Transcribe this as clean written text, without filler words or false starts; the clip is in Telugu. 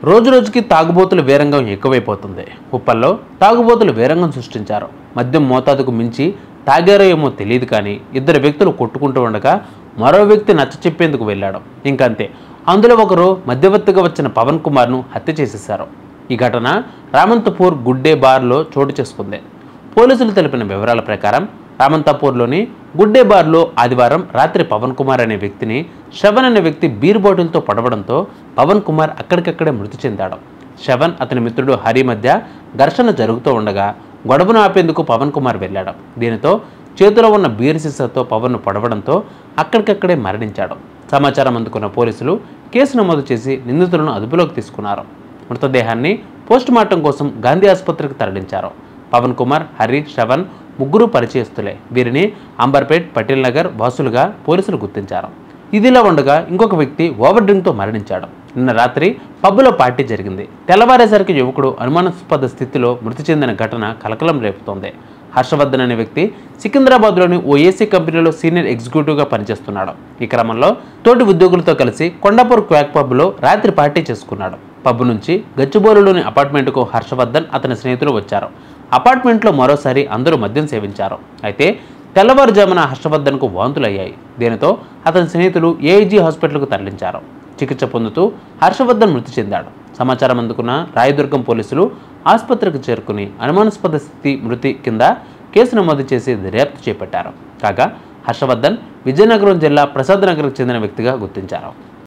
రోజురోజుకి తాగుబోతుల వీరంగం ఎక్కువైపోతుంది. ఉప్పల్లో తాగుబోతులు వీరంగం సృష్టించారు. మద్యం మోతాదుకు మించి తాగారో ఏమో తెలియదు కానీ ఇద్దరు వ్యక్తులు కొట్టుకుంటూ ఉండగా మరో వ్యక్తి నచ్చ చెప్పేందుకు వెళ్ళాడు. ఇంకంతే. అందులో ఒకరు మధ్యవర్తిగా వచ్చిన పవన్ కుమార్ను హత్య చేసేశారు. ఈ ఘటన రామంతపూర్ గుడ్డే బార్లో చోటు చేసుకుంది. పోలీసులు తెలిపిన వివరాల ప్రకారం రామంతపూర్లోని గుడ్డే బార్లో ఆదివారం రాత్రి పవన్ కుమార్ అనే వ్యక్తిని శ్రవణ్ అనే వ్యక్తి బీర్ బాటిల్తో పడవడంతో పవన్ కుమార్ అక్కడికక్కడే మృతి చెందాడు. శ్రవణ్ అతని మిత్రుడు హరి మధ్య ఘర్షణ జరుగుతూ ఉండగా గొడవను ఆపేందుకు పవన్ కుమార్ వెళ్ళాడు. దీనితో చేతిలో ఉన్న బీర్ సీసాతో పవన్ను పడవడంతో అక్కడికక్కడే మరణించాడు. సమాచారం అందుకున్న పోలీసులు కేసు నమోదు చేసి నిందితులను అదుపులోకి తీసుకున్నారు. మృతదేహాన్ని పోస్టుమార్టం కోసం గాంధీ ఆసుపత్రికి తరలించారు. పవన్ కుమార్, హరి, శ్రవణ్ ముగ్గురు పరిచయస్తులే. వీరిని అంబర్పేట్, పటేల్ నగర్ వాసులుగా పోలీసులు గుర్తించారు. ఇదిలా ఉండగా ఇంకొక వ్యక్తి ఓవర్ డ్రింక్తో మరణించాడు. నిన్న రాత్రి పబ్బులో పార్టీ జరిగింది. తెల్లవారేసరికి యువకుడు అనుమానాస్పద స్థితిలో మృతి చెందిన ఘటన కలకలం రేపుతోంది. హర్షవర్ధన్ అనే వ్యక్తి సికింద్రాబాద్లోని ఓ ఏసీ కంపెనీలో సీనియర్ ఎగ్జిక్యూటివ్గా పనిచేస్తున్నాడు. ఈ క్రమంలో తోటి ఉద్యోగులతో కలిసి కొండాపూర్ క్వాక్ పబ్లో రాత్రి పార్టీ చేసుకున్నాడు. పబ్ నుంచి గచ్చిబౌలిలోని అపార్ట్మెంట్కు హర్షవర్ధన్ అతని స్నేహితులు వచ్చారు. అపార్ట్మెంట్లో మరోసారి అందరూ మద్యం సేవించారు. అయితే తెల్లవారుజామున హర్షవర్ధన్కు వాంతులయ్యాయి. దీనితో అతని స్నేహితులు ఏఐజీ హాస్పిటల్కు తరలించారు. చికిత్స పొందుతూ హర్షవర్ధన్ మృతి చెందాడు. సమాచారం అందుకున్న రాయదుర్గం పోలీసులు ఆసుపత్రికి చేరుకుని అనుమానాస్పద స్థితి మృతి కింద కేసు నమోదు చేసి దర్యాప్తు చేపట్టారు. కాగా హర్షవర్ధన్ విజయనగరం జిల్లా ప్రసాద్ నగర్కు చెందిన వ్యక్తిగా గుర్తించారు.